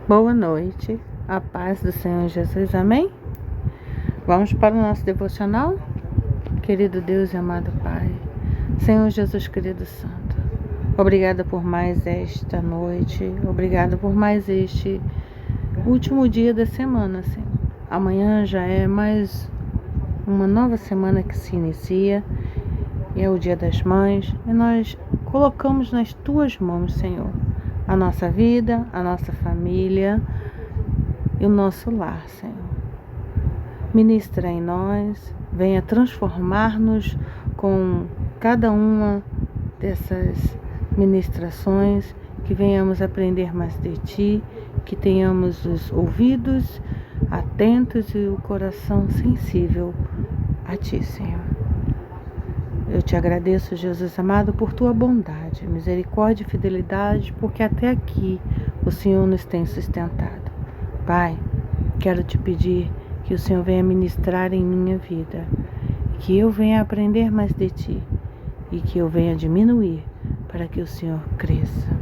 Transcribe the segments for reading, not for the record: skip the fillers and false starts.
Boa noite, a paz do Senhor Jesus, amém? Vamos para o nosso devocional? Querido Deus e amado Pai, Senhor Jesus, querido Santo, obrigada por mais esta noite, obrigada por mais este último dia da semana, Senhor. Amanhã já é mais uma nova semana que se inicia, e é o Dia das Mães, e nós colocamos nas Tuas mãos, Senhor, a nossa vida, a nossa família e o nosso lar, Senhor. Ministra em nós, venha transformar-nos com cada uma dessas ministrações, que venhamos aprender mais de Ti, que tenhamos os ouvidos atentos e o coração sensível a Ti, Senhor. Eu te agradeço, Jesus amado, por Tua bondade, misericórdia e fidelidade, porque até aqui o Senhor nos tem sustentado. Pai, quero te pedir que o Senhor venha ministrar em minha vida, que eu venha aprender mais de Ti e que eu venha diminuir para que o Senhor cresça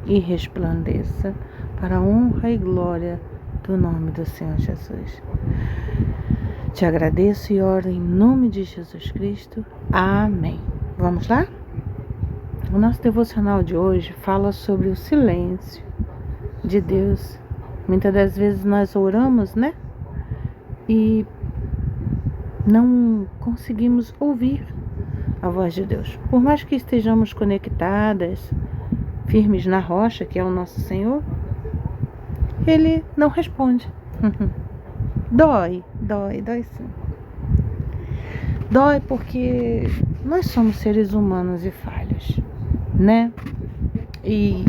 e resplandeça para a honra e glória do nome do Senhor Jesus. Te agradeço e oro em nome de Jesus Cristo. Amém. Vamos lá? O nosso devocional de hoje fala sobre o silêncio de Deus. Muitas das vezes nós oramos, né? E não conseguimos ouvir a voz de Deus. Por mais que estejamos conectadas, firmes na rocha, que é o nosso Senhor, Ele não responde. Dói sim. Dói porque nós somos seres humanos e falhos, né? E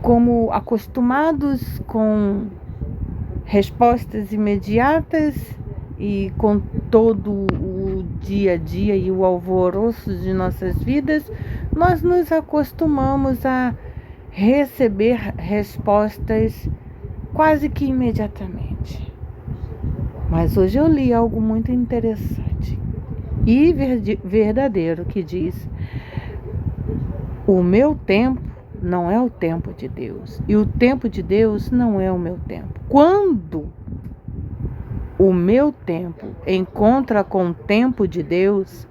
como acostumados com respostas imediatas e com todo o dia a dia e o alvoroço de nossas vidas, nós nos acostumamos a receber respostas quase que imediatamente. Mas hoje eu li algo muito interessante e verdadeiro que diz: o meu tempo não é o tempo de Deus e o tempo de Deus não é o meu tempo. Quando o meu tempo encontra com o tempo de Deus,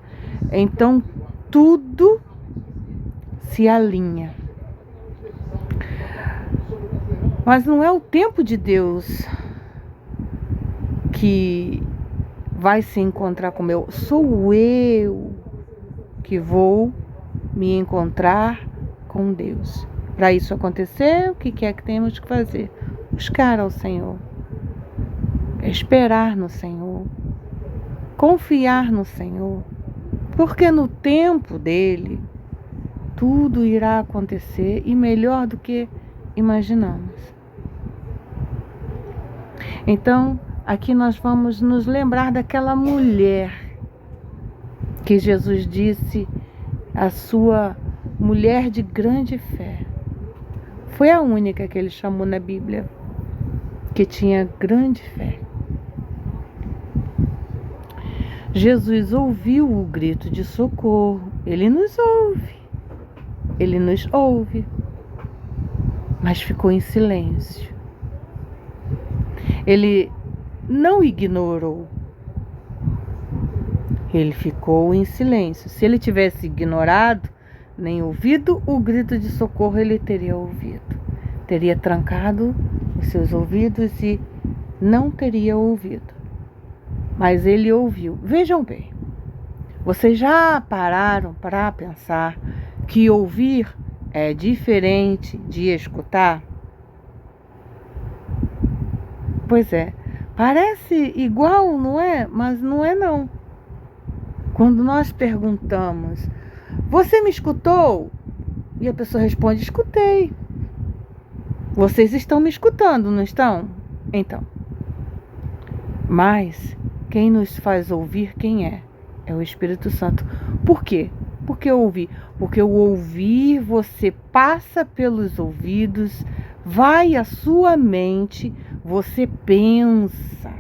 então tudo se alinha. Mas não é o tempo de Deus que vai se encontrar com o meu. Sou eu que vou me encontrar com Deus. Para isso acontecer, o que é que temos que fazer? Buscar ao Senhor, esperar no Senhor, confiar no Senhor, porque no tempo dele tudo irá acontecer e melhor do que imaginamos. Então, aqui nós vamos nos lembrar daquela mulher que Jesus disse a sua mulher de grande fé. Foi a única que ele chamou na Bíblia que tinha grande fé. Jesus ouviu o grito de socorro. Ele nos ouve, mas ficou em silêncio. Ele não ignorou. Ele ficou em silêncio. Se ele tivesse ignorado, nem ouvido o grito de socorro, ele teria ouvido. Teria trancado os seus ouvidos e não teria ouvido. Mas ele ouviu. Vejam bem, vocês já pararam para pensar que ouvir é diferente de escutar? Pois é, parece igual, não é? Mas não é não. Quando nós perguntamos: você me escutou? E a pessoa responde: escutei. Vocês estão me escutando, não estão? Então. Mas quem nos faz ouvir, quem é? É o Espírito Santo. Por quê? Porque ouvir? Porque o ouvir você passa pelos ouvidos, vai à sua mente, você pensa,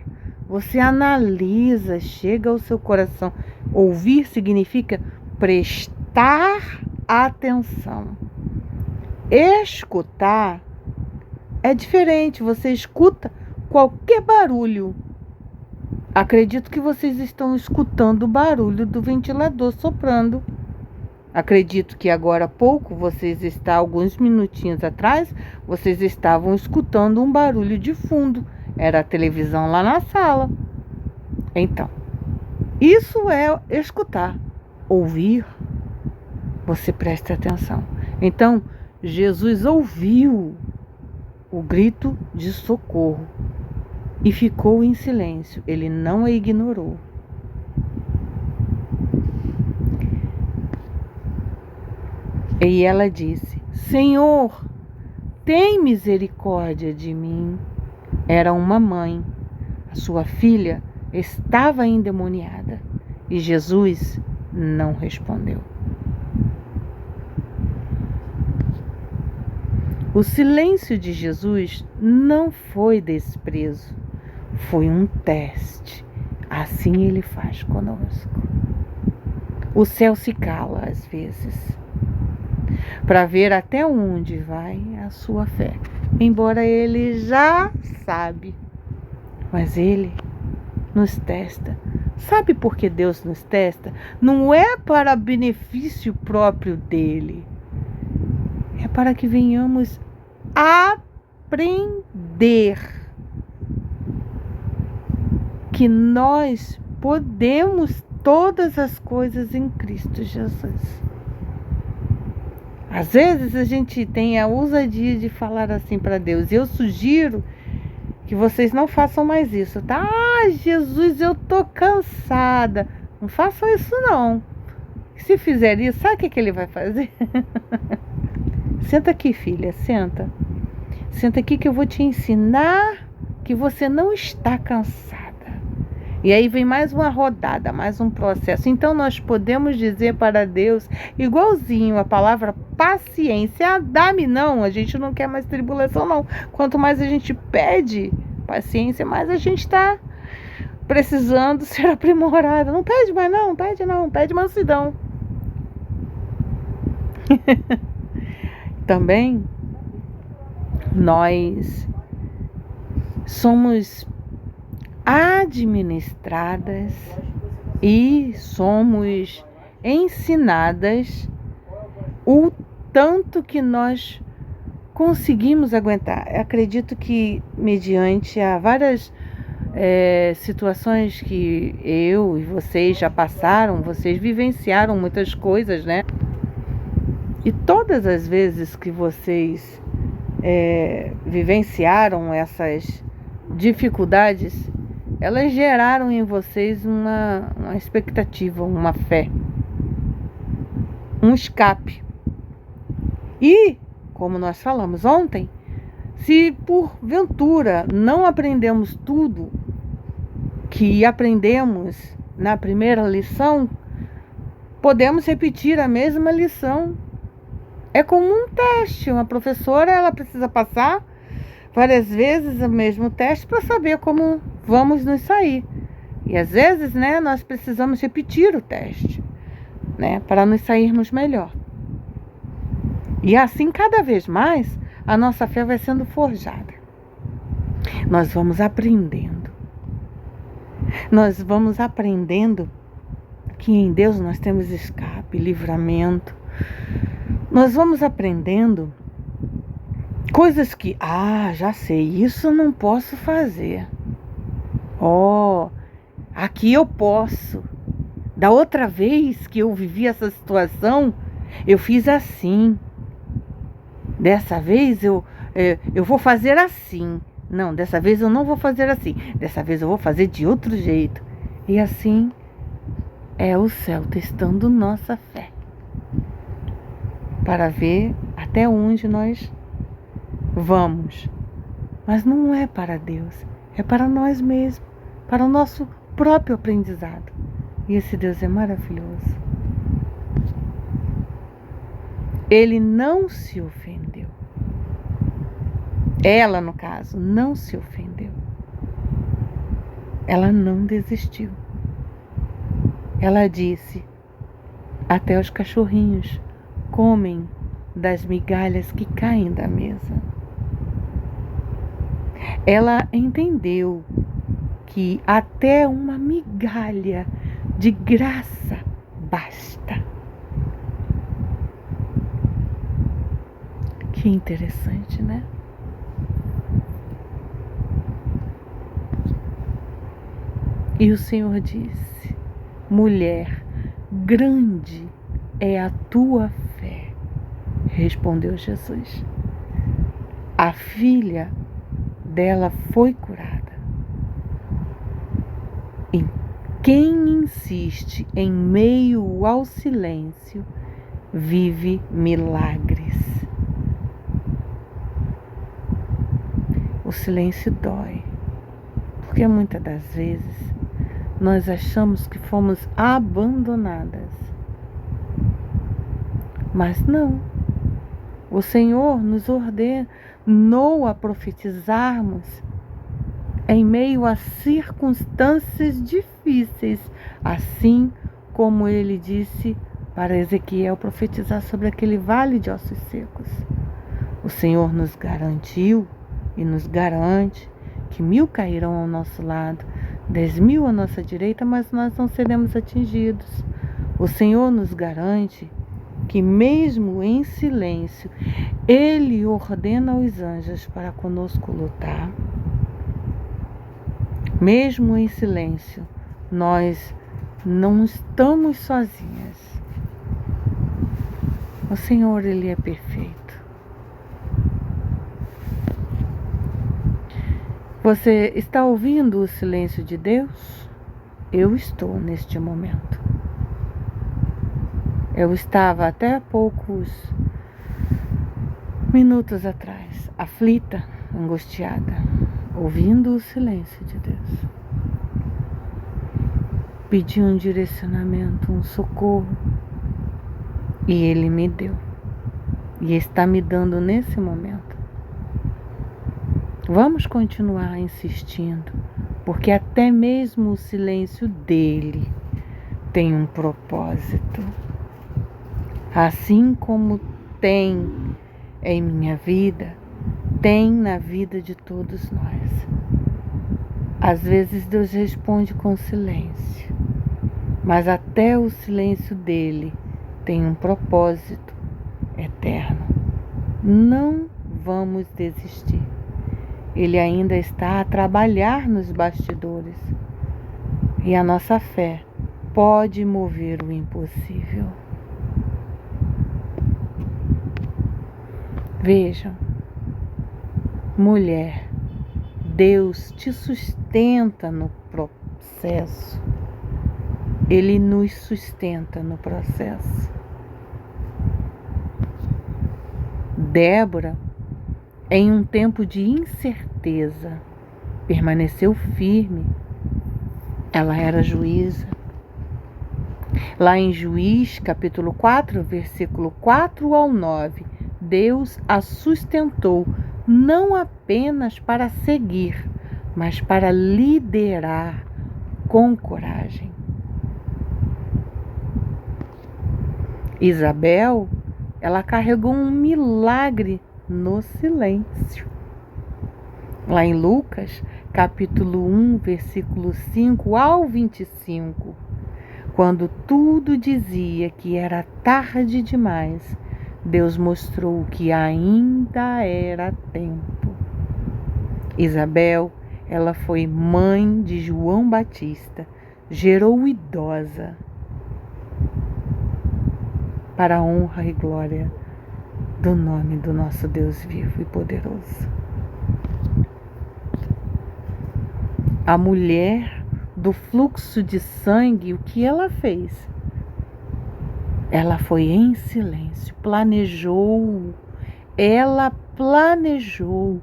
você analisa, chega ao seu coração. Ouvir significa prestar atenção. Escutar é diferente, você escuta qualquer barulho. Acredito que vocês estão escutando o barulho do ventilador soprando. Acredito que agora há pouco, alguns minutinhos atrás, vocês estavam escutando um barulho de fundo. Era a televisão lá na sala. Então, isso é escutar. Ouvir, você presta atenção. Então, Jesus ouviu o grito de socorro e ficou em silêncio. Ele não a ignorou. E ela disse: Senhor, tem misericórdia de mim. Era uma mãe. A sua filha estava endemoniada. E Jesus não respondeu. O silêncio de Jesus não foi desprezo, foi um teste. Assim ele faz conosco. O céu se cala às vezes, para ver até onde vai a sua fé. Embora ele já sabe, mas ele nos testa. Sabe por que Deus nos testa? Não é para benefício próprio dele. É para que venhamos aprender que nós podemos todas as coisas em Cristo Jesus. Às vezes a gente tem a ousadia de falar assim para Deus. Eu sugiro que vocês não façam mais isso, tá? Ah, Jesus, eu tô cansada. Não façam isso não. Se fizer isso, sabe o que ele vai fazer? Senta aqui, filha, senta. Senta aqui que eu vou te ensinar que você não está cansada. E aí vem mais uma rodada, mais um processo. Então nós podemos dizer para Deus, igualzinho a palavra paciência, dá-me não, a gente não quer mais tribulação não. Quanto mais a gente pede paciência, mais a gente está precisando ser aprimorado. Não pede mais não, pede mansidão. Também nós somos administradas e somos ensinadas o tanto que nós conseguimos aguentar. Eu acredito que mediante a várias situações que eu e vocês já passaram, vocês vivenciaram muitas coisas, né? E todas as vezes que vocês vivenciaram essas dificuldades, elas geraram em vocês uma expectativa, uma fé, um escape. E, como nós falamos ontem, se porventura não aprendemos tudo que aprendemos na primeira lição, podemos repetir a mesma lição. É como um teste. Uma professora, ela precisa passar várias vezes o mesmo teste para saber como vamos nos sair. E às vezes, né, nós precisamos repetir o teste, né, para nos sairmos melhor. E assim, cada vez mais, a nossa fé vai sendo forjada. Nós vamos aprendendo. Nós vamos aprendendo que em Deus nós temos escape, livramento. Nós vamos aprendendo coisas que, já sei, isso eu não posso fazer. Aqui eu posso. Da outra vez que eu vivi essa situação, eu fiz assim. Dessa vez eu vou fazer assim. Não, dessa vez eu não vou fazer assim. Dessa vez eu vou fazer de outro jeito. E assim é o céu testando nossa fé, para ver até onde nós vamos. Mas não é para Deus, é para nós mesmos, para o nosso próprio aprendizado. E esse Deus é maravilhoso. Ele não se ofendeu. Ela, no caso, não se ofendeu. Ela não desistiu. Ela disse: até os cachorrinhos comem das migalhas que caem da mesa. Ela entendeu que até uma migalha de graça basta. Que interessante, né? E o Senhor disse: mulher, grande é a tua fé. Respondeu Jesus. A filha dela foi curada. E quem insiste em meio ao silêncio vive milagres. O silêncio dói, porque muitas das vezes nós achamos que fomos abandonadas. Mas não. O Senhor nos ordenou a profetizarmos em meio a circunstâncias difíceis, assim como Ele disse para Ezequiel profetizar sobre aquele vale de ossos secos. O Senhor nos garantiu e nos garante que 1000 cairão ao nosso lado, 10.000 à nossa direita, mas nós não seremos atingidos. O Senhor nos garante que mesmo em silêncio, Ele ordena aos anjos para conosco lutar. Mesmo em silêncio, nós não estamos sozinhas. O Senhor, Ele é perfeito. Você está ouvindo o silêncio de Deus? Eu estou neste momento. Eu estava até há poucos minutos atrás, aflita, angustiada, ouvindo o silêncio de Deus. Pedi um direcionamento, um socorro, e Ele me deu. E está me dando nesse momento. Vamos continuar insistindo, porque até mesmo o silêncio dele tem um propósito. Assim como tem em minha vida, tem na vida de todos nós. Às vezes Deus responde com silêncio, mas até o silêncio dele tem um propósito eterno. Não vamos desistir. Ele ainda está a trabalhar nos bastidores. E a nossa fé pode mover o impossível. Vejam, mulher, Deus te sustenta no processo. Ele nos sustenta no processo. Débora, em um tempo de incerteza, permaneceu firme. Ela era juíza. Lá em Juízes, capítulo 4, versículo 4 ao 9, Deus a sustentou não apenas para seguir, mas para liderar com coragem. Isabel, ela carregou um milagre no silêncio. Lá em Lucas, capítulo 1, versículo 5 ao 25, quando tudo dizia que era tarde demais, Deus mostrou que ainda era tempo. Isabel, ela foi mãe de João Batista, gerou idosa, para a honra e glória do nome do nosso Deus vivo e poderoso. A mulher do fluxo de sangue, o que ela fez? Ela foi em silêncio, ela planejou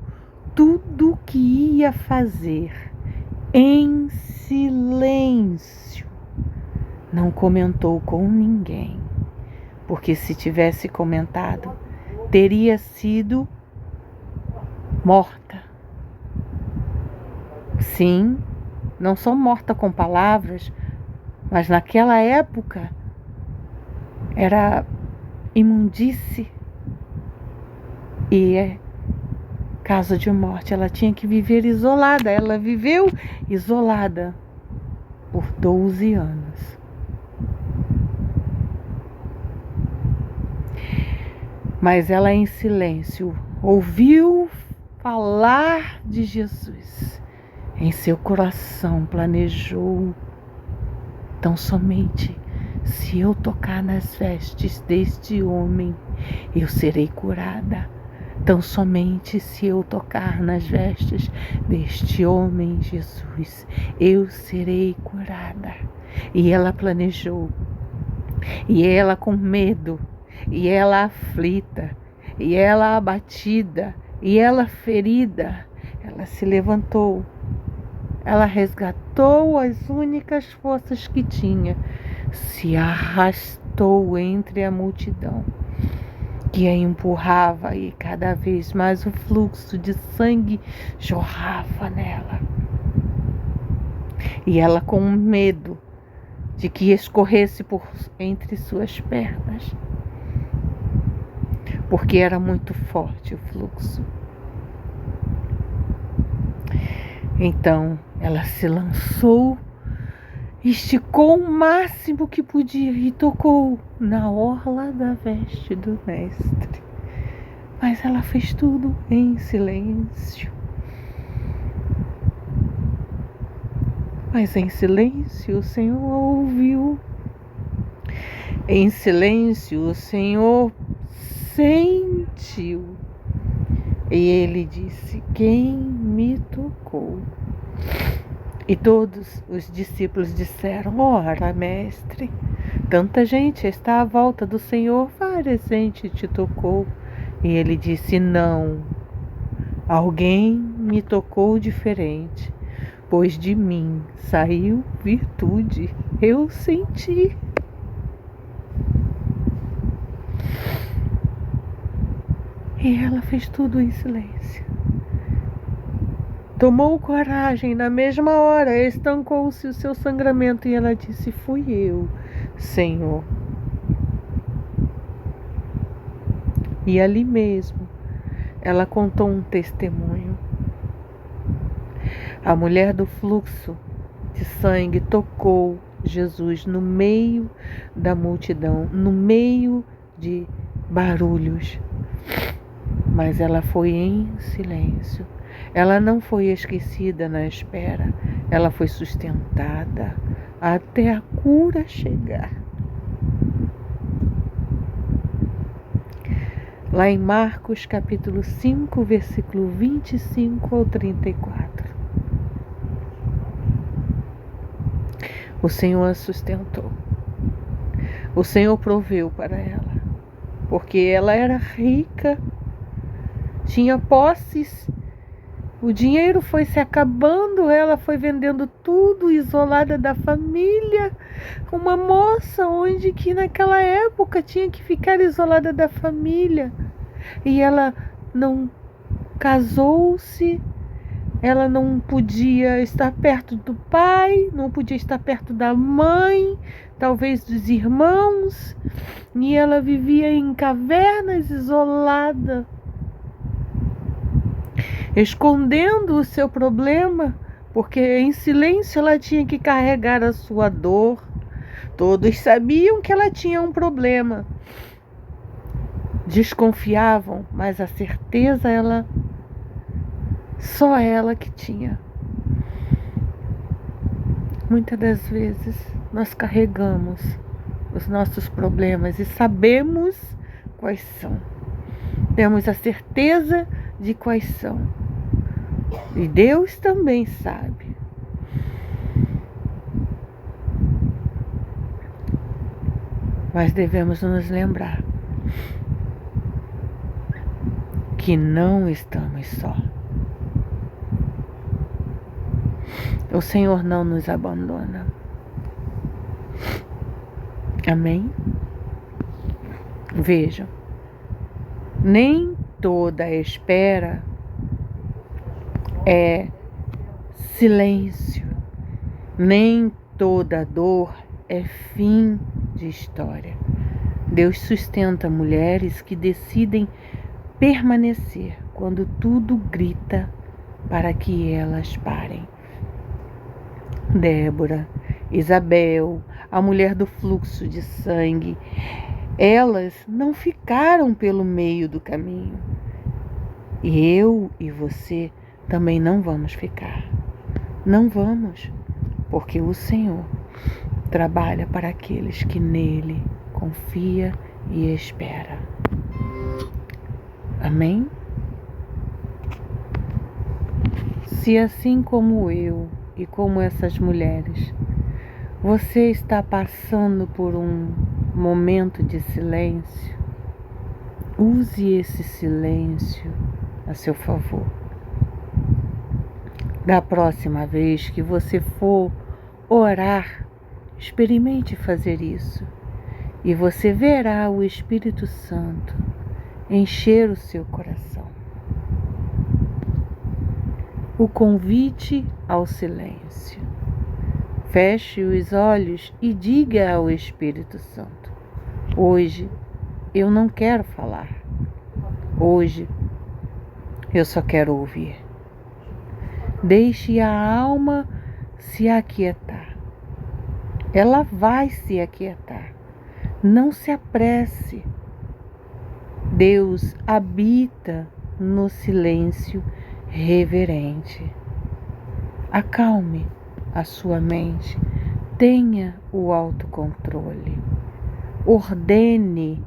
tudo o que ia fazer em silêncio. Não comentou com ninguém, porque se tivesse comentado, teria sido morta. Sim, não só morta com palavras, mas naquela época era imundície. E caso de morte. Ela tinha que viver isolada. Ela viveu isolada por 12 anos. Mas ela, em silêncio, ouviu falar de Jesus. Em seu coração planejou: tão somente se eu tocar nas vestes deste homem, eu serei curada. Tão somente se eu tocar nas vestes deste homem, Jesus, eu serei curada. E ela planejou. E ela com medo, e ela aflita, e ela abatida, e ela ferida, ela se levantou. Ela resgatou as únicas forças que tinha, se arrastou entre a multidão que a empurrava, e cada vez mais o fluxo de sangue jorrava nela. E ela, com medo de que escorresse por entre suas pernas, porque era muito forte o fluxo. Então ela se lançou, esticou o máximo que podia e tocou na orla da veste do mestre. Mas ela fez tudo em silêncio. Mas em silêncio o Senhor ouviu. Em silêncio o Senhor sentiu. E ele disse: quem me tocou? E todos os discípulos disseram: ora, mestre, tanta gente está à volta do Senhor, várias gente te tocou. E ele disse: não, alguém me tocou diferente, pois de mim saiu virtude, eu senti. E ela fez tudo em silêncio. Tomou coragem, na mesma hora estancou-se o seu sangramento e ela disse: fui eu, Senhor. E ali mesmo ela contou um testemunho. A mulher do fluxo de sangue tocou Jesus no meio da multidão, no meio de barulhos. Mas ela foi em silêncio. Ela não foi esquecida na espera. Ela foi sustentada até a cura chegar. Lá em Marcos capítulo 5, versículo 25 ao 34. O Senhor a sustentou. O Senhor proveu para ela, porque ela era rica, tinha posses, o dinheiro foi se acabando, ela foi vendendo tudo, isolada da família, uma moça onde que naquela época tinha que ficar isolada da família, e ela não casou-se, ela não podia estar perto do pai, não podia estar perto da mãe, talvez dos irmãos, e ela vivia em cavernas, isolada, escondendo o seu problema, porque em silêncio ela tinha que carregar a sua dor. Todos sabiam que ela tinha um problema, desconfiavam, mas a certeza só ela que tinha. Muitas das vezes nós carregamos os nossos problemas e sabemos quais são. Temos a certeza de quais são. E Deus também sabe. Mas devemos nos lembrar que não estamos só. O Senhor não nos abandona. Amém? Vejam, nem toda espera é silêncio, nem toda dor é fim de história. Deus sustenta mulheres que decidem permanecer, quando tudo grita para que elas parem. Débora, Isabel, a mulher do fluxo de sangue, elas não ficaram pelo meio do caminho. E eu e você também não vamos ficar. Não vamos, porque o Senhor trabalha para aqueles que nele confia e espera. Amém? Se assim como eu e como essas mulheres, você está passando por um momento de silêncio, use esse silêncio a seu favor. Da próxima vez que você for orar, experimente fazer isso e você verá o Espírito Santo encher o seu coração. O convite ao silêncio. Feche os olhos e diga ao Espírito Santo: hoje eu não quero falar. Hoje eu só quero ouvir. Deixe a alma se aquietar. Ela vai se aquietar. Não se apresse. Deus habita no silêncio reverente. Acalme a sua mente. Tenha o autocontrole. Ordene.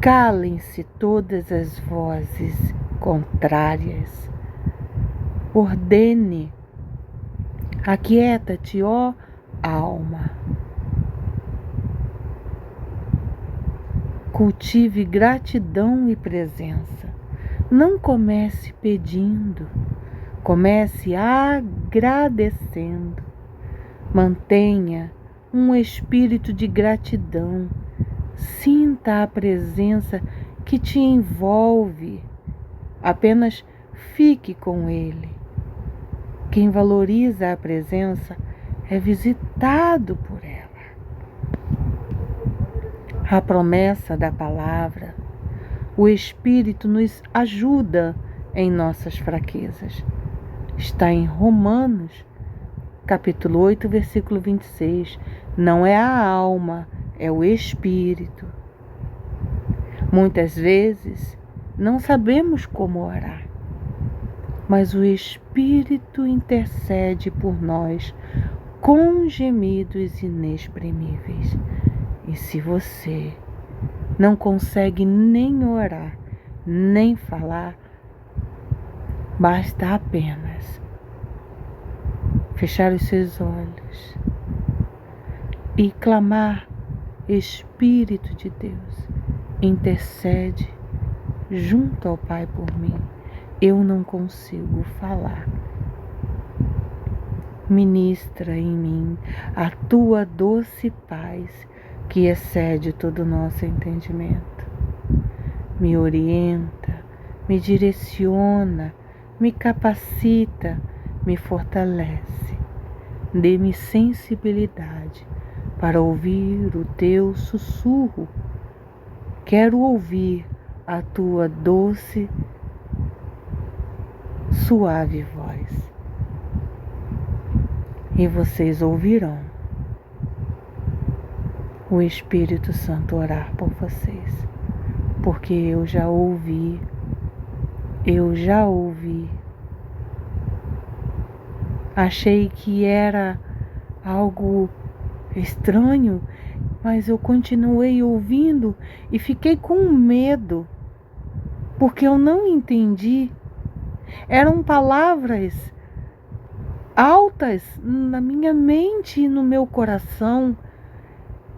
Calem-se todas as vozes contrárias. Ordene. Aquieta-te, ó alma. Cultive gratidão e presença. Não comece pedindo, comece agradecendo. Mantenha um espírito de gratidão. Sinta a presença que te envolve. Apenas fique com ele. Quem valoriza a presença é visitado por ela. A promessa da palavra, o Espírito nos ajuda em nossas fraquezas. Está em Romanos, capítulo 8, versículo 26. Não é a alma, é o Espírito. Muitas vezes não sabemos como orar, mas o Espírito intercede por nós com gemidos inexprimíveis. E se você não consegue nem orar, nem falar, basta apenas fechar os seus olhos e clamar: Espírito de Deus, intercede junto ao Pai por mim. Eu não consigo falar. Ministra em mim a tua doce paz, que excede todo o nosso entendimento. Me orienta, me direciona, me capacita, me fortalece. Dê-me sensibilidade para ouvir o teu sussurro. Quero ouvir a tua doce, suave voz. E vocês ouvirão o Espírito Santo orar por vocês, porque eu já ouvi. Achei que era algo estranho, mas eu continuei ouvindo e fiquei com medo, porque eu não entendi. Eram palavras altas na minha mente e no meu coração,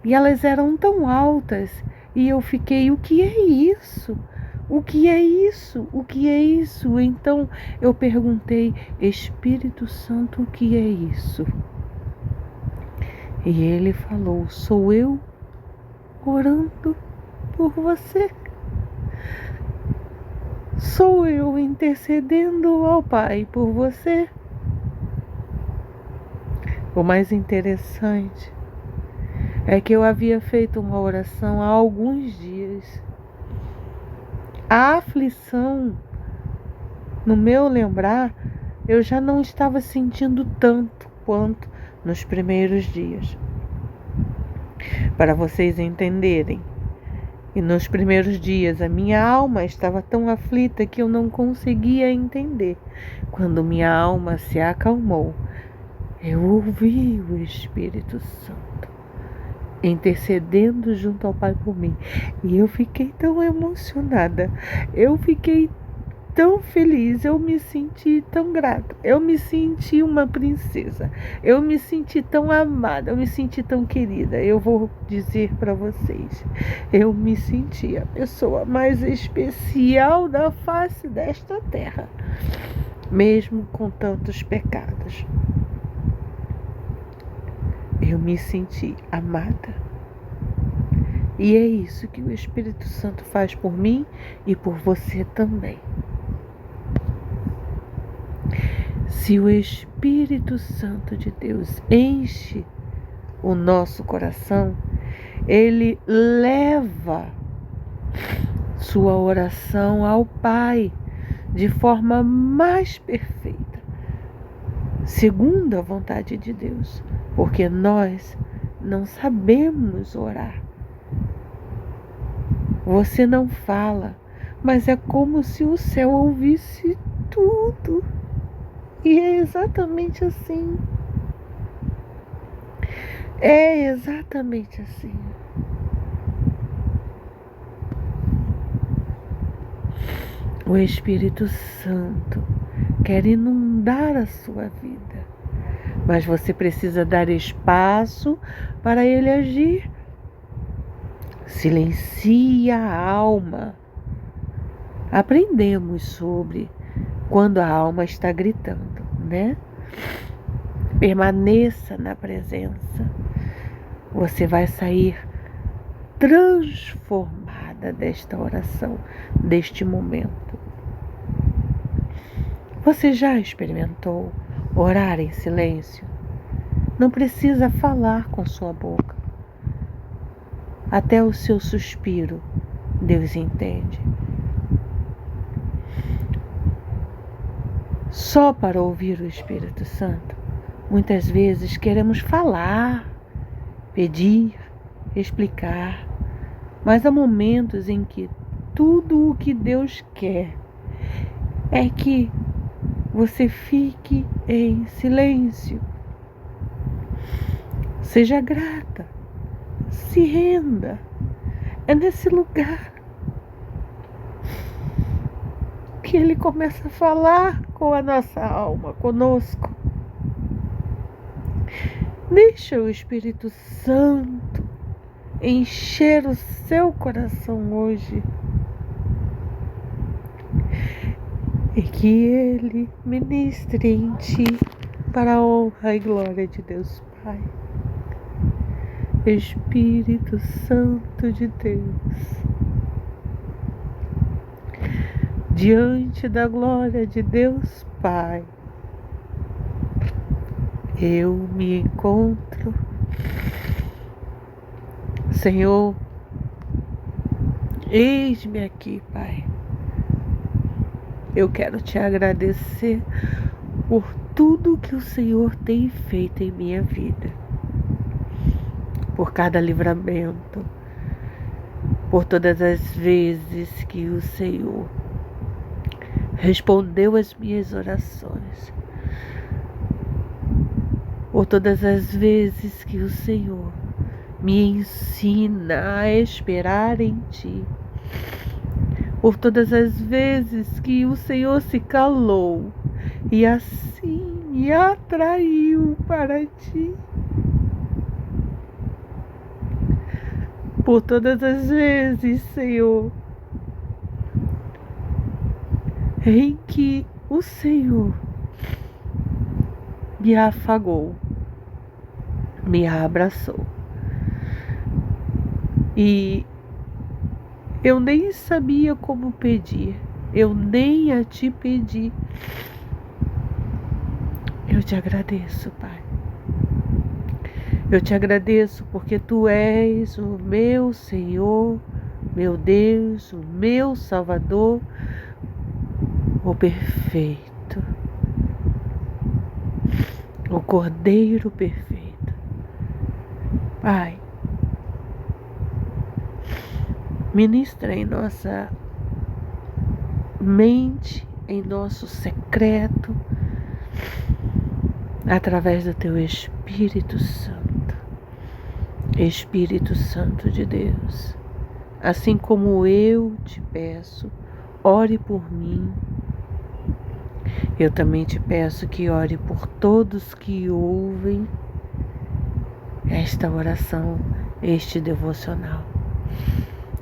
e elas eram tão altas, e eu fiquei: o que é isso? O que é isso? O que é isso? Então eu perguntei: Espírito Santo, o que é isso? E ele falou: sou eu orando por você. Sou eu intercedendo ao Pai por você. O mais interessante é que eu havia feito uma oração há alguns dias A aflição, no meu lembrar, eu já não estava sentindo tanto quanto nos primeiros dias. Para vocês entenderem, e nos primeiros dias a minha alma estava tão aflita que eu não conseguia entender. Quando minha alma se acalmou, eu ouvi o Espírito Santo intercedendo junto ao Pai por mim. E eu fiquei tão emocionada, eu fiquei tão feliz, eu me senti tão grata, eu me senti uma princesa, eu me senti tão amada, eu me senti tão querida. Eu vou dizer para vocês, eu me senti a pessoa mais especial da face desta terra, mesmo com tantos pecados. Eu me senti amada. E é isso que o Espírito Santo faz por mim e por você também. Se o Espírito Santo de Deus enche o nosso coração, ele leva sua oração ao Pai de forma mais perfeita, segundo a vontade de Deus, porque nós não sabemos orar. Você não fala, mas é como se o céu ouvisse tudo. E é exatamente assim. É exatamente assim. O Espírito Santo quer inundar a sua vida, mas você precisa dar espaço para ele agir. Silencia a alma. Aprendemos sobre quando a alma está gritando, né? Permaneça na presença. Você vai sair transformada desta oração, deste momento. Você já experimentou orar em silêncio? Não precisa falar com sua boca. Até o seu suspiro, Deus entende. Só para ouvir o Espírito Santo, muitas vezes queremos falar, pedir, explicar, mas há momentos em que tudo o que Deus quer é que você fique em silêncio. Seja grata, se renda. É nesse lugar que Ele começa a falar com a nossa alma, conosco. Deixa o Espírito Santo encher o seu coração hoje. E que Ele ministre em ti para a honra e glória de Deus Pai. Espírito Santo de Deus, diante da glória de Deus Pai, eu me encontro. Senhor, eis-me aqui, Pai. Eu quero te agradecer por tudo que o Senhor tem feito em minha vida, por cada livramento, por todas as vezes que o Senhor respondeu às minhas orações, por todas as vezes que o Senhor me ensina a esperar em Ti, por todas as vezes que o Senhor se calou e assim me atraiu para Ti, por todas as vezes, Senhor, em que o Senhor me afagou, me abraçou. E eu nem sabia como pedir, eu nem a Ti pedi. Eu te agradeço, Pai. Eu te agradeço porque Tu és o meu Senhor, meu Deus, o meu Salvador, o perfeito, o Cordeiro perfeito. Pai, ministra em nossa mente, em nosso secreto, através do Teu Espírito Santo. Espírito Santo de Deus, assim como eu te peço, ore por mim, eu também te peço que ore por todos que ouvem esta oração, este devocional.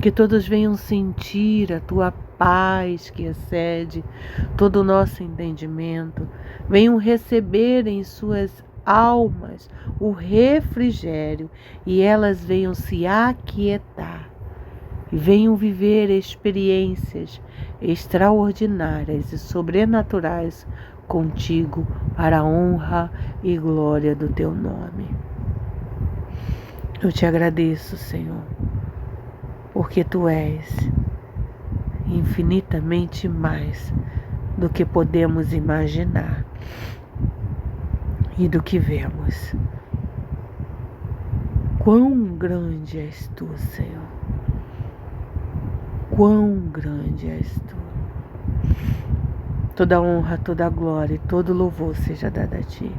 Que todos venham sentir a Tua paz que excede todo o nosso entendimento, venham receber em suas almas o refrigério e elas venham se aquietar e venham viver experiências extraordinárias e sobrenaturais contigo para a honra e glória do Teu nome. Eu te agradeço, Senhor, porque Tu és infinitamente mais do que podemos imaginar e do que vemos. Quão grande és Tu, Senhor. Quão grande és Tu. Toda honra, toda glória e todo louvor seja dado a Ti.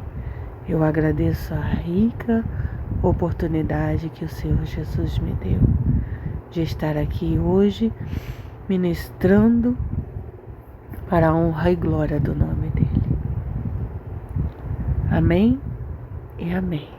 Eu agradeço a rica oportunidade que o Senhor Jesus me deu de estar aqui hoje ministrando para a honra e glória do nome dEle. Amém e amém.